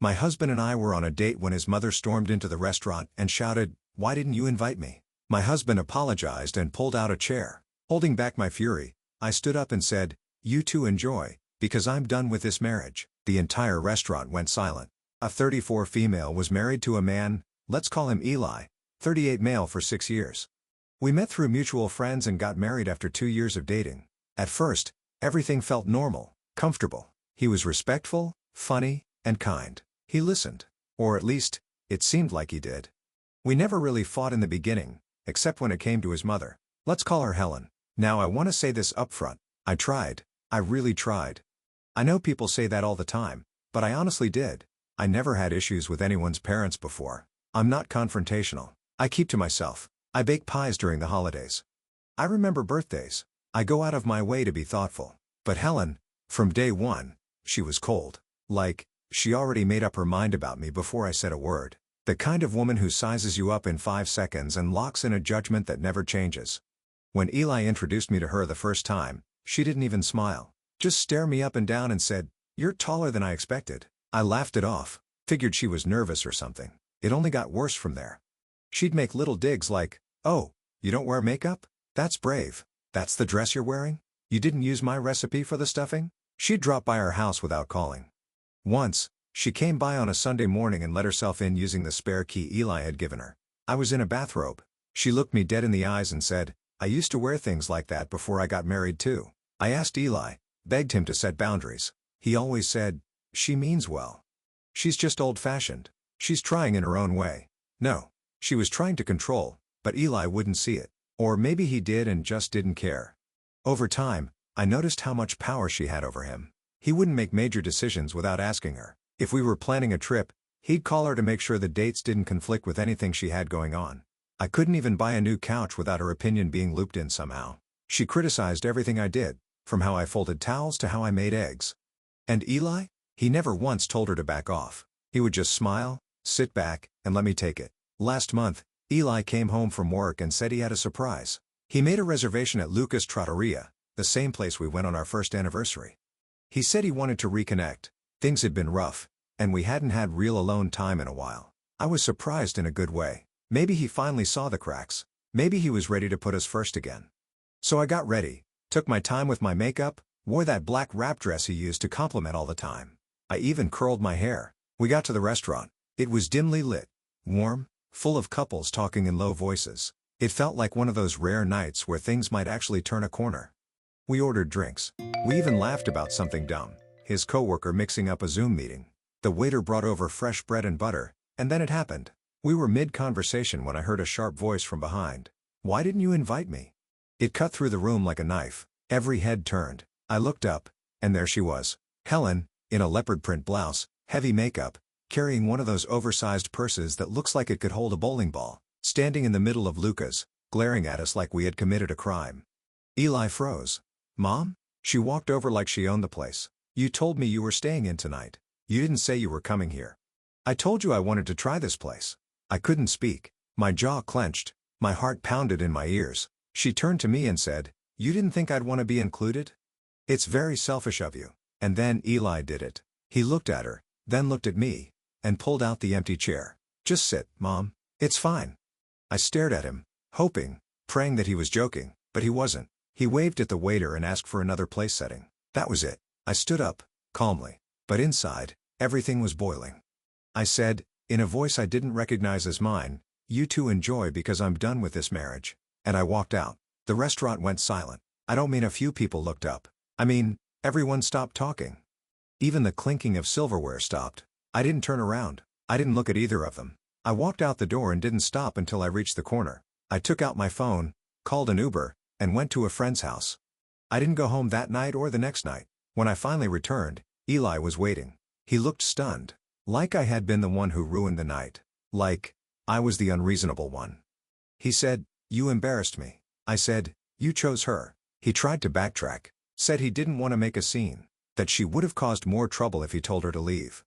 My husband and I were on a date when his mother stormed into the restaurant and shouted, "Why didn't you invite me?" My husband apologized and pulled out a chair. Holding back my fury, I stood up and said, "You two enjoy, because I'm done with this marriage." The entire restaurant went silent. A 34 female was married to a man, let's call him Eli, 38 male for 6 years. We met through mutual friends and got married after 2 years of dating. At first, everything felt normal, comfortable. He was respectful, funny, and kind. He listened. Or at least, it seemed like he did. We never really fought in the beginning, except when it came to his mother. Let's call her Helen. Now I want to say this up front. I tried. I really tried. I know people say that all the time, but I honestly did. I never had issues with anyone's parents before. I'm not confrontational. I keep to myself. I bake pies during the holidays. I remember birthdays. I go out of my way to be thoughtful. But Helen, from day one, she was cold. Like, she already made up her mind about me before I said a word. The kind of woman who sizes you up in 5 seconds and locks in a judgment that never changes. When Eli introduced me to her the first time, she didn't even smile. Just stare me up and down and said, "You're taller than I expected." I laughed it off, figured she was nervous or something. It only got worse from there. She'd make little digs like, "Oh, you don't wear makeup? That's brave. That's the dress you're wearing? You didn't use my recipe for the stuffing?" She'd drop by our house without calling. Once, she came by on a Sunday morning and let herself in using the spare key Eli had given her. I was in a bathrobe. She looked me dead in the eyes and said, "I used to wear things like that before I got married too." I asked Eli, begged him to set boundaries. He always said, "She means well. She's just old-fashioned. She's trying in her own way." No, she was trying to control, but Eli wouldn't see it. Or maybe he did and just didn't care. Over time, I noticed how much power she had over him. He wouldn't make major decisions without asking her. If we were planning a trip, he'd call her to make sure the dates didn't conflict with anything she had going on. I couldn't even buy a new couch without her opinion being looped in somehow. She criticized everything I did, from how I folded towels to how I made eggs. And Eli? He never once told her to back off. He would just smile, sit back, and let me take it. Last month, Eli came home from work and said he had a surprise. He made a reservation at Luca's Trattoria, the same place we went on our first anniversary. He said he wanted to reconnect. Things had been rough, and we hadn't had real alone time in a while. I was surprised in a good way. Maybe he finally saw the cracks. Maybe he was ready to put us first again. So I got ready, took my time with my makeup, wore that black wrap dress he used to compliment all the time. I even curled my hair. We got to the restaurant. It was dimly lit, warm, full of couples talking in low voices. It felt like one of those rare nights where things might actually turn a corner. We ordered drinks. We even laughed about something dumb. His coworker mixing up a Zoom meeting. The waiter brought over fresh bread and butter, and then it happened. We were mid-conversation when I heard a sharp voice from behind. "Why didn't you invite me?" It cut through the room like a knife. Every head turned. I looked up, and there she was. Helen, in a leopard print blouse, heavy makeup, carrying one of those oversized purses that looks like it could hold a bowling ball, standing in the middle of Luca's, glaring at us like we had committed a crime. Eli froze. "Mom?" She walked over like she owned the place. "You told me you were staying in tonight. You didn't say you were coming here." "I told you I wanted to try this place." I couldn't speak. My jaw clenched. My heart pounded in my ears. She turned to me and said, "You didn't think I'd want to be included? It's very selfish of you." And then Eli did it. He looked at her, then looked at me, and pulled out the empty chair. "Just sit, Mom. It's fine." I stared at him, hoping, praying that he was joking, but he wasn't. He waved at the waiter and asked for another place setting. That was it. I stood up, calmly. But inside, everything was boiling. I said, in a voice I didn't recognize as mine, "You two enjoy because I'm done with this marriage." And I walked out. The restaurant went silent. I don't mean a few people looked up. I mean, everyone stopped talking. Even the clinking of silverware stopped. I didn't turn around. I didn't look at either of them. I walked out the door and didn't stop until I reached the corner. I took out my phone, called an Uber, and went to a friend's house. I didn't go home that night or the next night. When I finally returned, Eli was waiting. He looked stunned. Like I had been the one who ruined the night. Like I was the unreasonable one. He said, "You embarrassed me." I said, "You chose her." He tried to backtrack. Said he didn't want to make a scene. That she would have caused more trouble if he told her to leave.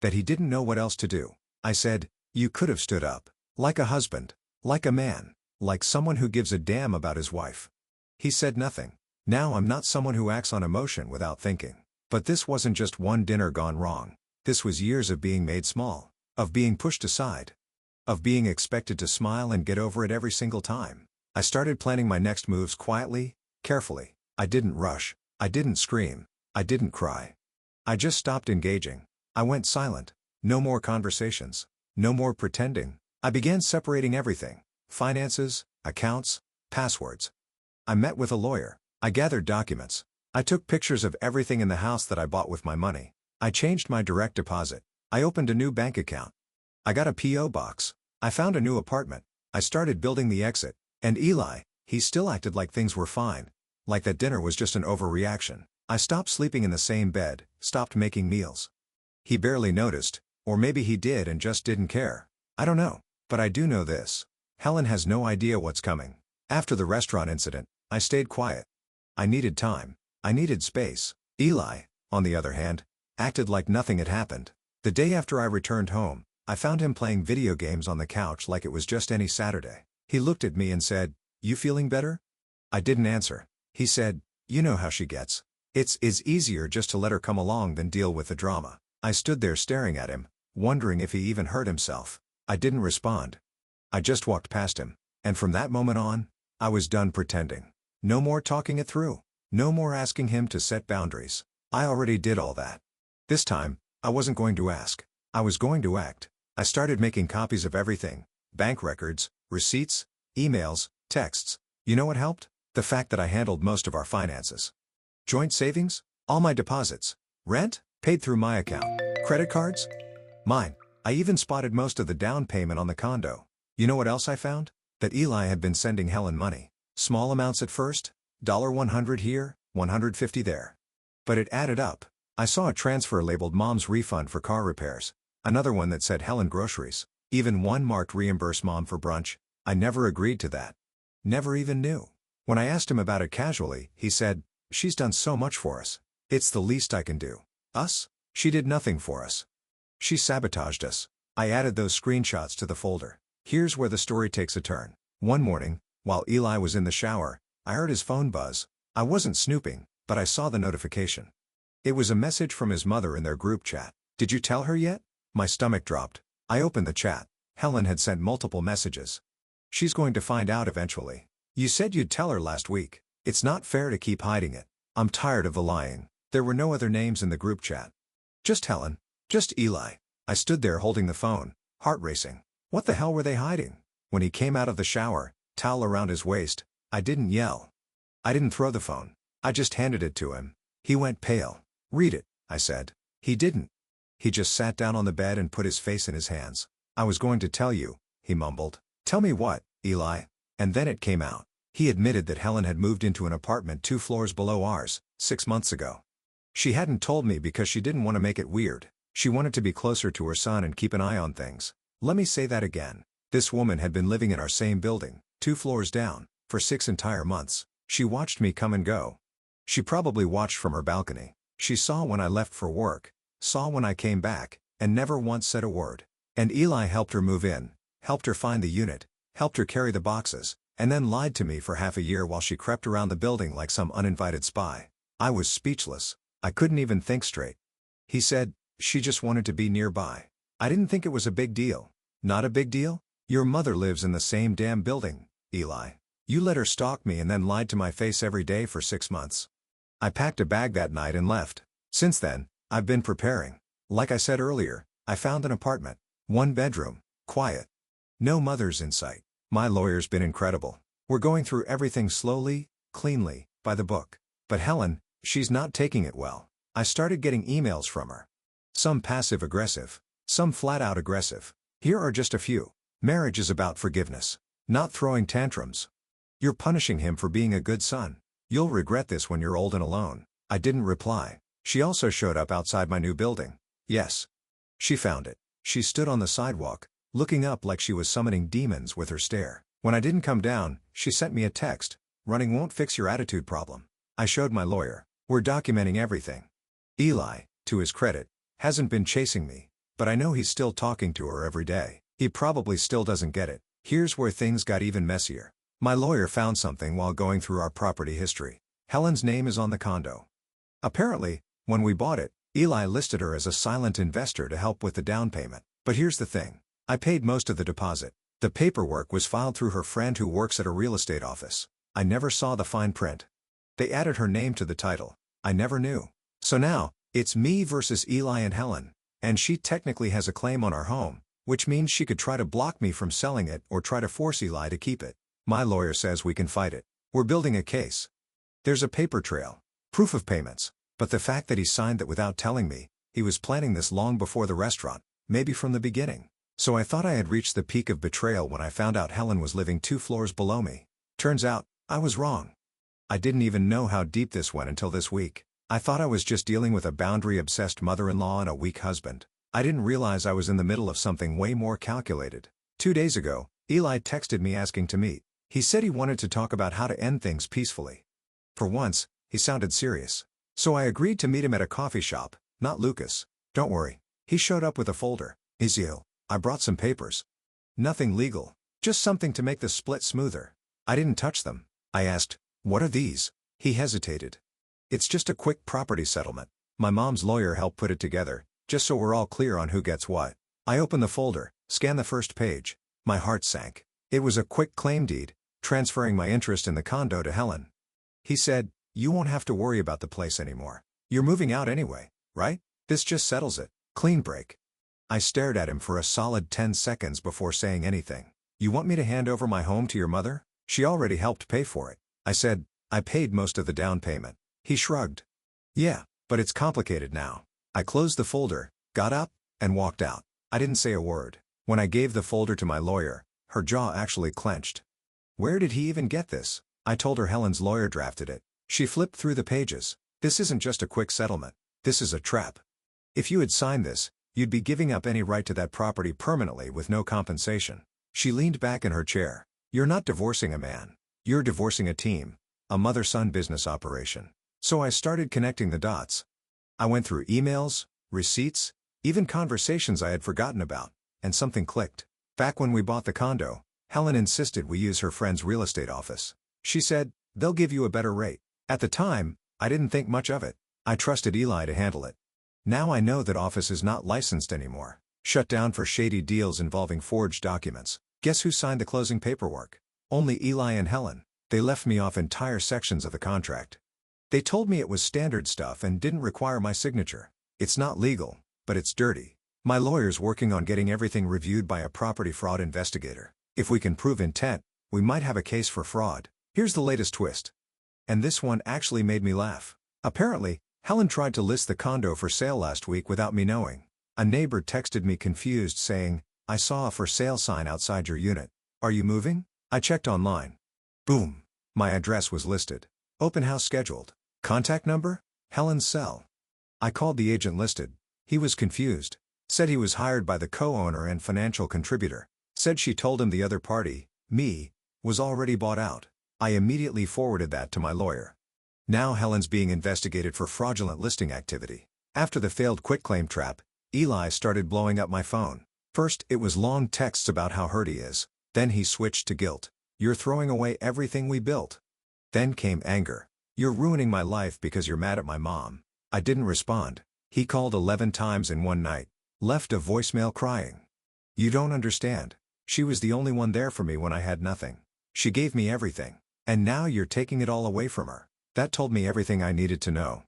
That he didn't know what else to do. I said, "You could have stood up. Like a husband. Like a man. Like someone who gives a damn about his wife." He said nothing. Now I'm not someone who acts on emotion without thinking. But this wasn't just one dinner gone wrong. This was years of being made small, of being pushed aside, of being expected to smile and get over it every single time. I started planning my next moves quietly, carefully. I didn't rush, I didn't scream, I didn't cry. I just stopped engaging. I went silent. No more conversations. No more pretending. I began separating everything: finances, accounts, passwords. I met with a lawyer. I gathered documents. I took pictures of everything in the house that I bought with my money. I changed my direct deposit. I opened a new bank account. I got a P.O. box. I found a new apartment. I started building the exit. And Eli, he still acted like things were fine. Like that dinner was just an overreaction. I stopped sleeping in the same bed, stopped making meals. He barely noticed, or maybe he did and just didn't care. I don't know, but I do know this. Helen has no idea what's coming. After the restaurant incident, I stayed quiet. I needed time. I needed space. Eli, on the other hand, acted like nothing had happened. The day after I returned home, I found him playing video games on the couch like it was just any Saturday. He looked at me and said, "You feeling better?" I didn't answer. He said, "You know how she gets. It's easier just to let her come along than deal with the drama." I stood there staring at him, wondering if he even heard himself. I didn't respond. I just walked past him, and from that moment on, I was done pretending. No more talking it through. No more asking him to set boundaries. I already did all that. This time, I wasn't going to ask. I was going to act. I started making copies of everything: bank records, receipts, emails, texts. You know what helped? The fact that I handled most of our finances. Joint savings? All my deposits. Rent? Paid through my account. Credit cards? Mine. I even spotted most of the down payment on the condo. You know what else I found? That Eli had been sending Helen money. Small amounts at first, $100 here, $150 there. But it added up. I saw a transfer labeled Mom's refund for car repairs. Another one that said Helen groceries. Even one marked reimburse Mom for brunch. I never agreed to that. Never even knew. When I asked him about it casually, he said, "She's done so much for us. It's the least I can do." Us? She did nothing for us. She sabotaged us. I added those screenshots to the folder. Here's where the story takes a turn. One morning, while Eli was in the shower, I heard his phone buzz. I wasn't snooping, but I saw the notification. It was a message from his mother in their group chat. "Did you tell her yet?" My stomach dropped. I opened the chat. Helen had sent multiple messages. "She's going to find out eventually. You said you'd tell her last week. It's not fair to keep hiding it. I'm tired of the lying." There were no other names in the group chat. Just Helen. Just Eli. I stood there holding the phone, heart racing. What the hell were they hiding? When he came out of the shower, towel around his waist, I didn't yell. I didn't throw the phone. I just handed it to him. He went pale. "Read it," I said. He didn't. He just sat down on the bed and put his face in his hands. "I was going to tell you," he mumbled. "Tell me what, Eli?" And then it came out. He admitted that Helen had moved into an apartment 2 floors below ours, 6 months ago. She hadn't told me because she didn't want to make it weird. She wanted to be closer to her son and keep an eye on things. Let me say that again. This woman had been living in our same building, 2 floors down, for 6 entire months. She watched me come and go. She probably watched from her balcony. She saw when I left for work, saw when I came back, and never once said a word. And Eli helped her move in, helped her find the unit, helped her carry the boxes, and then lied to me for half a year while she crept around the building like some uninvited spy. I was speechless. I couldn't even think straight. He said, "She just wanted to be nearby." I didn't think it was a big deal. Not a big deal? Your mother lives in the same damn building, Eli. You let her stalk me and then lied to my face every day for 6 months. I packed a bag that night and left. Since then, I've been preparing. Like I said earlier, I found an apartment. 1 bedroom. Quiet. No mothers in sight. My lawyer's been incredible. We're going through everything slowly, cleanly, by the book. But Helen, she's not taking it well. I started getting emails from her. Some passive-aggressive. Some flat-out aggressive. Here are just a few. "Marriage is about forgiveness. Not throwing tantrums. You're punishing him for being a good son. You'll regret this when you're old and alone." I didn't reply. She also showed up outside my new building. Yes. She found it. She stood on the sidewalk, looking up like she was summoning demons with her stare. When I didn't come down, she sent me a text. "Running won't fix your attitude problem." I showed my lawyer. We're documenting everything. Eli, to his credit, hasn't been chasing me, but I know he's still talking to her every day. He probably still doesn't get it. Here's where things got even messier. My lawyer found something while going through our property history. Helen's name is on the condo. Apparently, when we bought it, Eli listed her as a silent investor to help with the down payment. But here's the thing. I paid most of the deposit. The paperwork was filed through her friend who works at a real estate office. I never saw the fine print. They added her name to the title. I never knew. So now, it's me versus Eli and Helen. And she technically has a claim on our home, which means she could try to block me from selling it or try to force Eli to keep it. My lawyer says we can fight it. We're building a case. There's a paper trail. Proof of payments. But the fact that he signed that without telling me, he was planning this long before the restaurant, maybe from the beginning. So I thought I had reached the peak of betrayal when I found out Helen was living 2 floors below me. Turns out, I was wrong. I didn't even know how deep this went until this week. I thought I was just dealing with a boundary-obsessed mother-in-law and a weak husband. I didn't realize I was in the middle of something way more calculated. 2 days ago, Eli texted me asking to meet. He said he wanted to talk about how to end things peacefully. For once, he sounded serious. So I agreed to meet him at a coffee shop, not Lucas. Don't worry. He showed up with a folder. Easy. I brought some papers. Nothing legal. Just something to make the split smoother. I didn't touch them. I asked, "What are these?" He hesitated. "It's just a quick property settlement. My mom's lawyer helped put it together, just so we're all clear on who gets what." I opened the folder, scanned the first page. My heart sank. It was a quick claim deed, transferring my interest in the condo to Helen. He said, "You won't have to worry about the place anymore. You're moving out anyway, right? This just settles it. Clean break." I stared at him for a solid 10 seconds before saying anything. "You want me to hand over my home to your mother? She already helped pay for it." I said, "I paid most of the down payment." He shrugged. "Yeah, but it's complicated now." I closed the folder, got up, and walked out. I didn't say a word. When I gave the folder to my lawyer, her jaw actually clenched. "Where did he even get this?" I told her Helen's lawyer drafted it. She flipped through the pages. "This isn't just a quick settlement. This is a trap. If you had signed this, you'd be giving up any right to that property permanently with no compensation." She leaned back in her chair. "You're not divorcing a man. You're divorcing a team. A mother-son business operation." So I started connecting the dots. I went through emails, receipts, even conversations I had forgotten about, and something clicked. Back when we bought the condo, Helen insisted we use her friend's real estate office. She said, "They'll give you a better rate." At the time, I didn't think much of it. I trusted Eli to handle it. Now I know that office is not licensed anymore. Shut down for shady deals involving forged documents. Guess who signed the closing paperwork? Only Eli and Helen. They left me off entire sections of the contract. They told me it was standard stuff and didn't require my signature. It's not legal, but it's dirty. My lawyer's working on getting everything reviewed by a property fraud investigator. If we can prove intent, we might have a case for fraud. Here's the latest twist. And this one actually made me laugh. Apparently, Helen tried to list the condo for sale last week without me knowing. A neighbor texted me confused saying, "I saw a for sale sign outside your unit. Are you moving?" I checked online. Boom. My address was listed. Open house scheduled. Contact number? Helen's cell. I called the agent listed. He was confused. Said he was hired by the co-owner and financial contributor. Said she told him the other party, me, was already bought out. I immediately forwarded that to my lawyer. Now Helen's being investigated for fraudulent listing activity. After the failed quitclaim trap, Eli started blowing up my phone. First, it was long texts about how hurt he is. Then he switched to guilt. "You're throwing away everything we built." Then came anger. "You're ruining my life because you're mad at my mom." I didn't respond. He called 11 times in one night. Left a voicemail crying. "You don't understand. She was the only one there for me when I had nothing. She gave me everything. And now you're taking it all away from her." That told me everything I needed to know.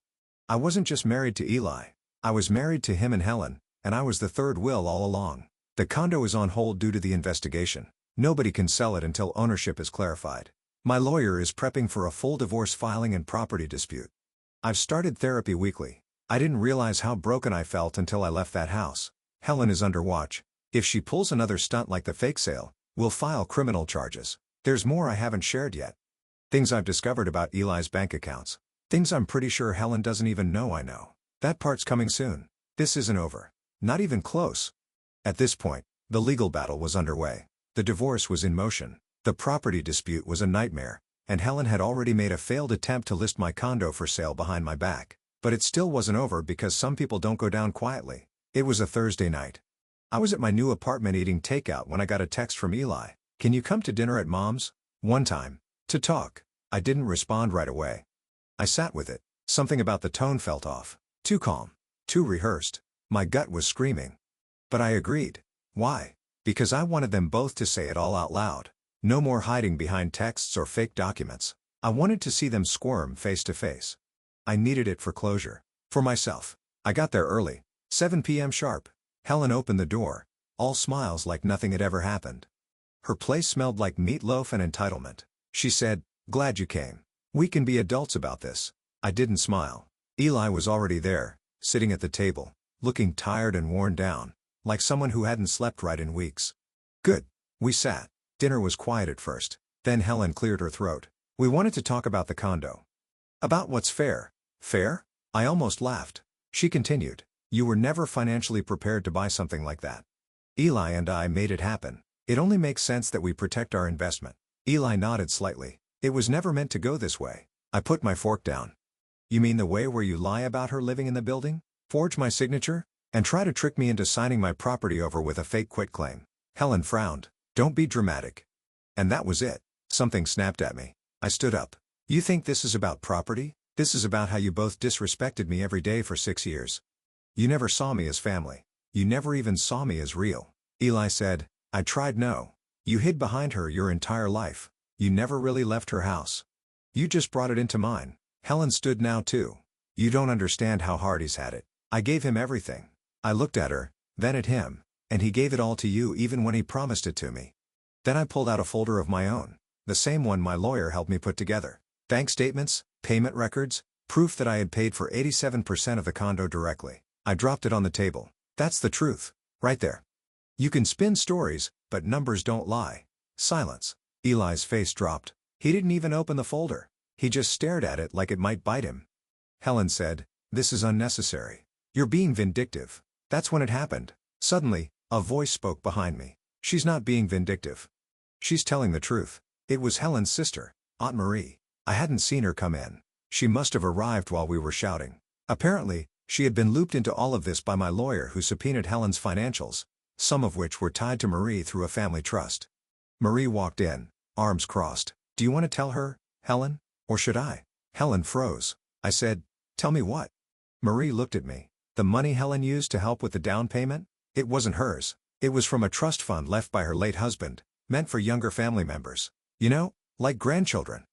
I wasn't just married to Eli. I was married to him and Helen, and I was the third will all along. The condo is on hold due to the investigation. Nobody can sell it until ownership is clarified. My lawyer is prepping for a full divorce filing and property dispute. I've started therapy weekly. I didn't realize how broken I felt until I left that house. Helen is under watch. If she pulls another stunt like the fake sale, we'll file criminal charges. There's more I haven't shared yet. Things I've discovered about Eli's bank accounts. Things I'm pretty sure Helen doesn't even know I know. That part's coming soon. This isn't over. Not even close. At this point, the legal battle was underway. The divorce was in motion. The property dispute was a nightmare, and Helen had already made a failed attempt to list my condo for sale behind my back. But it still wasn't over because some people don't go down quietly. It was a Thursday night. I was at my new apartment eating takeout when I got a text from Eli. "Can you come to dinner at Mom's? One time. To talk." I didn't respond right away. I sat with it. Something about the tone felt off. Too calm. Too rehearsed. My gut was screaming. But I agreed. Why? Because I wanted them both to say it all out loud. No more hiding behind texts or fake documents. I wanted to see them squirm face to face. I needed it for closure. For myself. I got there early. 7 p.m. sharp. Helen opened the door, all smiles like nothing had ever happened. Her place smelled like meatloaf and entitlement. She said, "Glad you came. We can be adults about this." I didn't smile. Eli was already there, sitting at the table, looking tired and worn down, like someone who hadn't slept right in weeks. Good. We sat. Dinner was quiet at first. Then Helen cleared her throat. "We wanted to talk about the condo." "About what's fair." "Fair?" I almost laughed. She continued, "You were never financially prepared to buy something like that. Eli and I made it happen. It only makes sense that we protect our investment." Eli nodded slightly. "It was never meant to go this way." I put my fork down. "You mean the way where you lie about her living in the building, forge my signature, and try to trick me into signing my property over with a fake quitclaim?" Helen frowned. "Don't be dramatic." And that was it. Something snapped at me. I stood up. "You think this is about property? This is about how you both disrespected me every day for 6 years. You never saw me as family. You never even saw me as real." Eli said, "I tried no. You hid behind her your entire life. You never really left her house. You just brought it into mine." Helen stood now too. "You don't understand how hard he's had it. I gave him everything." I looked at her, then at him, "And he gave it all to you even when he promised it to me." Then I pulled out a folder of my own, the same one my lawyer helped me put together. Bank statements, payment records, proof that I had paid for 87% of the condo directly. I dropped it on the table. "That's the truth. Right there. You can spin stories, but numbers don't lie." Silence. Eli's face dropped. He didn't even open the folder. He just stared at it like it might bite him. Helen said, "This is unnecessary. You're being vindictive." That's when it happened. Suddenly, a voice spoke behind me. "She's not being vindictive. She's telling the truth." It was Helen's sister, Aunt Marie. I hadn't seen her come in. She must have arrived while we were shouting. Apparently, she had been looped into all of this by my lawyer who subpoenaed Helen's financials, some of which were tied to Marie through a family trust. Marie walked in, arms crossed. "Do you want to tell her, Helen? Or should I?" Helen froze. I said, "Tell me what?" Marie looked at me. "The money Helen used to help with the down payment? It wasn't hers. It was from a trust fund left by her late husband, meant for younger family members. You know, like grandchildren.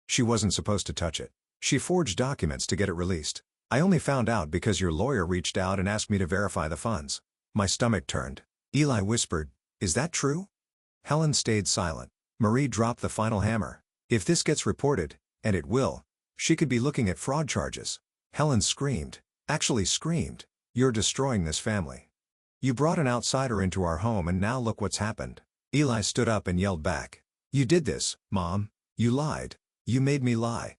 She wasn't supposed to touch it. She forged documents to get it released. I only found out because your lawyer reached out and asked me to verify the funds." My stomach turned. Eli whispered, "Is that true?" Helen stayed silent. Marie dropped the final hammer. "If this gets reported, and it will, she could be looking at fraud charges." Helen screamed. Actually screamed. "You're destroying this family. You brought an outsider into our home and now look what's happened." Eli stood up and yelled back. "You did this, Mom. You lied. You made me lie.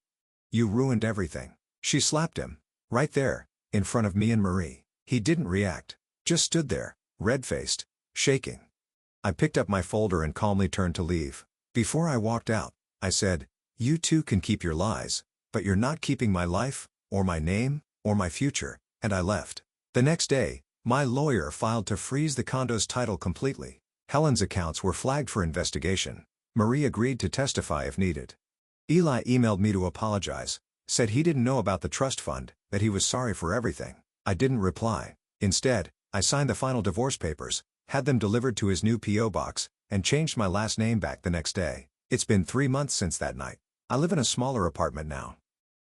You ruined everything." She slapped him. Right there, in front of me and Marie. He didn't react. Just stood there, red-faced, shaking. I picked up my folder and calmly turned to leave. Before I walked out, I said, "You two can keep your lies, but you're not keeping my life, or my name, or my future," and I left. The next day, my lawyer filed to freeze the condo's title completely. Helen's accounts were flagged for investigation. Marie agreed to testify if needed. Eli emailed me to apologize, said he didn't know about the trust fund, that he was sorry for everything. I didn't reply. Instead, I signed the final divorce papers, had them delivered to his new P.O. box, and changed my last name back the next day. It's been 3 months since that night. I live in a smaller apartment now.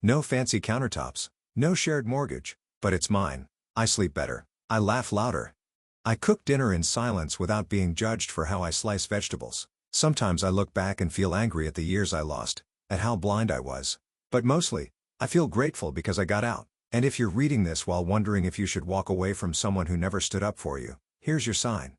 No fancy countertops, no shared mortgage, but it's mine. I sleep better. I laugh louder. I cook dinner in silence without being judged for how I slice vegetables. Sometimes I look back and feel angry at the years I lost, at how blind I was. But mostly, I feel grateful because I got out. And if you're reading this while wondering if you should walk away from someone who never stood up for you, here's your sign.